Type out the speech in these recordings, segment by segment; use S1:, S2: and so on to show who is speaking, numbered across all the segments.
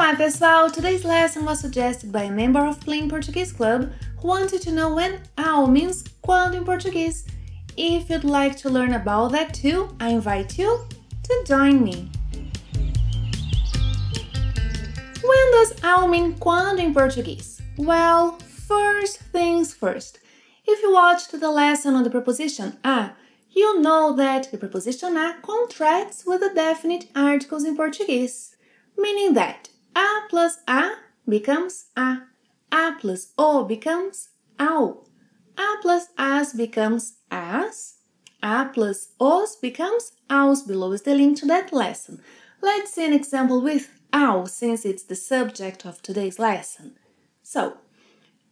S1: Olá pessoal, today's lesson was suggested by a member of Plain Portuguese Club who wanted to know when ao means quando in Portuguese. If you'd like to learn about that too, I invite you to join me. When does ao mean quando in Portuguese? Well, first things first. If you watched the lesson on the preposition a, you know that the preposition a contracts with the definite articles in Portuguese, meaning that a plus a becomes a plus o becomes ao, a plus as becomes as, a plus os becomes aos. Below is the link to that lesson. Let's see an example with ao, since it's the subject of today's lesson. So,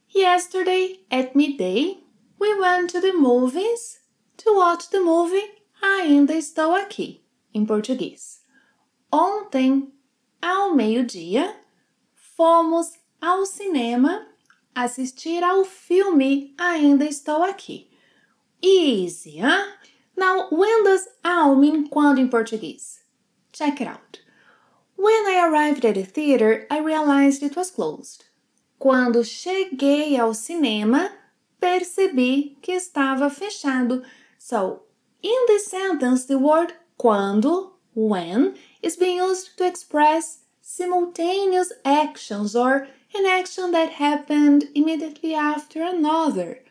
S1: yesterday at midday, we went to the movies to watch the movie Ainda Estou Aqui, em português. Ontem, ao meio-dia, fomos ao cinema assistir ao filme Ainda Estou Aqui. Easy, huh? Now, when does ao mean quando in Portuguese? Check it out. When I arrived at the theater, I realized it was closed. Quando cheguei ao cinema, percebi que estava fechado. So, in this sentence, the word quando, when, is being used to express simultaneous actions or an action that happened immediately after another.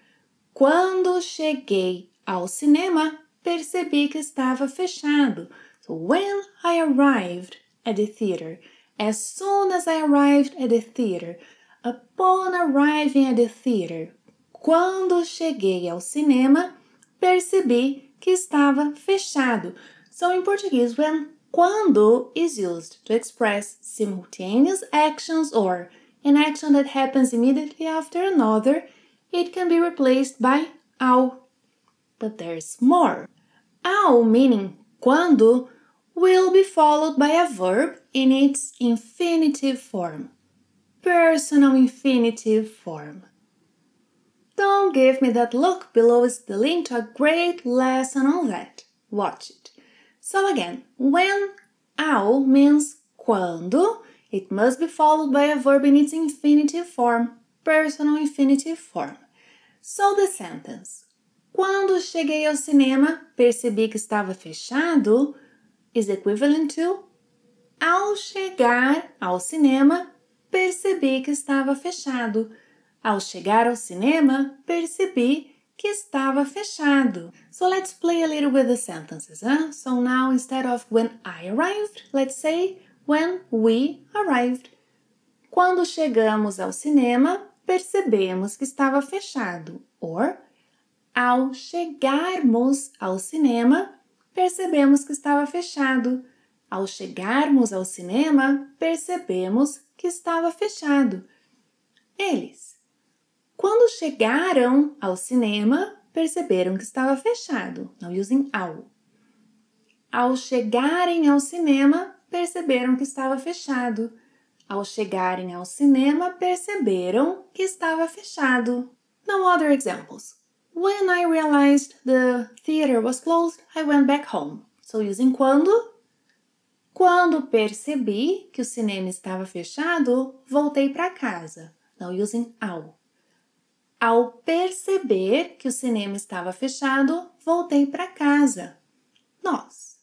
S1: Quando cheguei ao cinema, percebi que estava fechado. So, when I arrived at the theater, as soon as I arrived at the theater, upon arriving at the theater, quando cheguei ao cinema, percebi que estava fechado. So in Portuguese, when quando is used to express simultaneous actions or an action that happens immediately after another, it can be replaced by ao. But there's more. Ao, meaning quando, will be followed by a verb in its infinitive form. Personal infinitive form. Don't give me that look. Below is the link to a great lesson on that. Watch it. So again, when ao means quando, it must be followed by a verb in its infinitive form, personal infinitive form. So the sentence, quando cheguei ao cinema, percebi que estava fechado, is equivalent to ao chegar ao cinema, percebi que estava fechado. Ao chegar ao cinema, percebi que estava fechado. So let's play a little with the sentences, huh? So now instead of when I arrived, let's say when we arrived. Quando chegamos ao cinema, percebemos que estava fechado. Or, ao chegarmos ao cinema, percebemos que estava fechado. Ao chegarmos ao cinema, percebemos que estava fechado. Eles, quando chegaram ao cinema, perceberam que estava fechado. Now using ao. Ao chegarem ao cinema, perceberam que estava fechado. Ao chegarem ao cinema, perceberam que estava fechado. Now other examples. When I realized the theater was closed, I went back home. So using quando. Quando percebi que o cinema estava fechado, voltei para casa. Now using ao. Ao perceber que o cinema estava fechado, voltei para casa. Nós.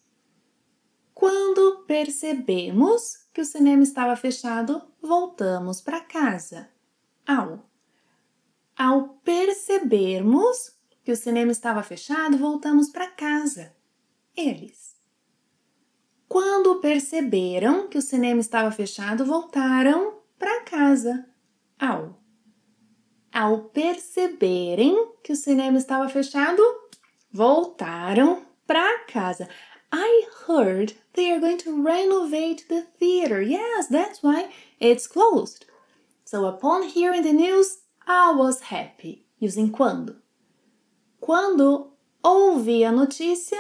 S1: Quando percebemos que o cinema estava fechado, voltamos para casa. Ao. Ao percebermos que o cinema estava fechado, voltamos para casa. Eles. Quando perceberam que o cinema estava fechado, voltaram para casa. Ao. Ao perceberem que o cinema estava fechado, voltaram para casa. I heard they are going to renovate the theater. Yes, that's why it's closed. So upon hearing the news, I was happy. Using quando. Quando ouvi a notícia,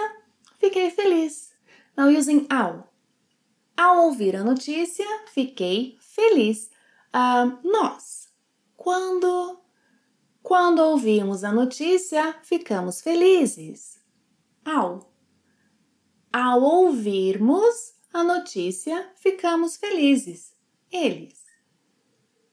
S1: fiquei feliz. Now using ao. Ao ouvir a notícia, fiquei feliz. Nós. Quando ouvimos a notícia, ficamos felizes. Ao ouvirmos a notícia, ficamos felizes. eles.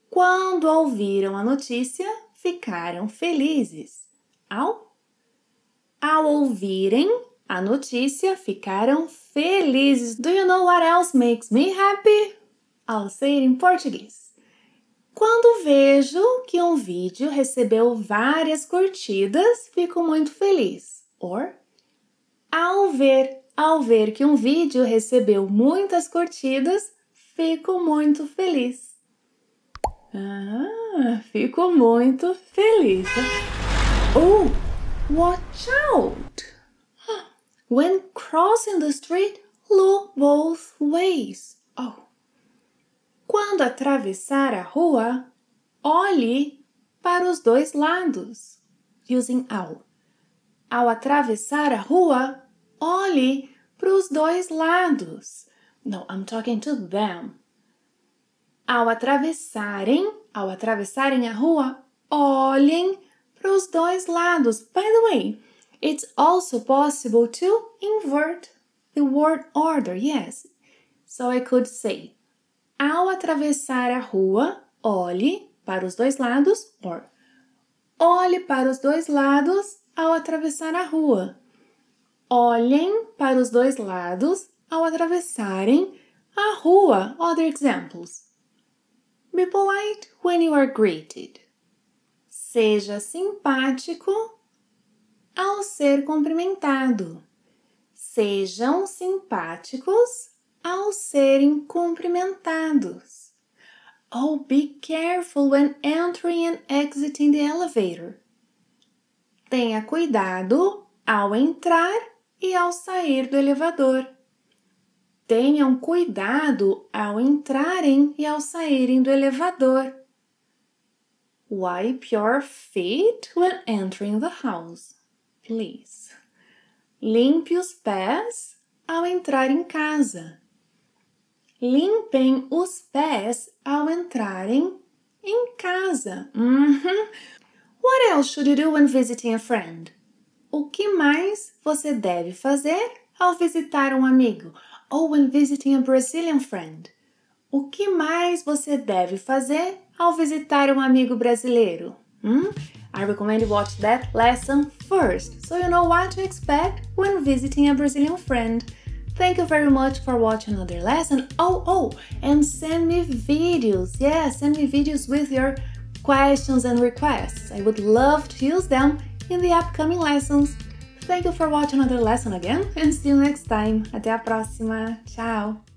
S1: Quando ouviram a notícia, ficaram felizes. Ao ouvirem a notícia, ficaram felizes. Do you know what else makes me happy? I'll say it in português. Quando vejo que um vídeo recebeu várias curtidas, fico muito feliz. Or, ao ver que um vídeo recebeu muitas curtidas, fico muito feliz. Fico muito feliz. Oh, watch out! When crossing the street, look both ways. Oh. Quando atravessar a rua, olhe para os dois lados. Using ao. Ao atravessar a rua, olhe para os dois lados. No, I'm talking to them. Ao atravessarem a rua, olhem para os dois lados. By the way, it's also possible to invert the word order, yes. So I could say, ao atravessar a rua, olhe para os dois lados, or olhe para os dois lados ao atravessar a rua. Olhem para os dois lados ao atravessarem a rua. Other examples. Be polite when you are greeted. Seja simpático ao ser cumprimentado. Sejam simpáticos ao serem cumprimentados. Oh, be careful when entering and exiting the elevator. Tenha cuidado ao entrar e ao sair do elevador. Tenham cuidado ao entrarem e ao saírem do elevador. Wipe your feet when entering the house, please. Limpe os pés ao entrar em casa. Limpem os pés ao entrarem em casa. What else should you do when visiting a friend? O que mais você deve fazer ao visitar um amigo? Or when visiting a Brazilian friend? O que mais você deve fazer ao visitar um amigo brasileiro? I recommend you watch that lesson first, so you know what to expect when visiting a Brazilian friend. Thank you very much for watching another lesson. And send me videos. Yeah, send me videos with your questions and requests. I would love to use them in the upcoming lessons. Thank you for watching another lesson again, and see you next time. Até a próxima. Tchau!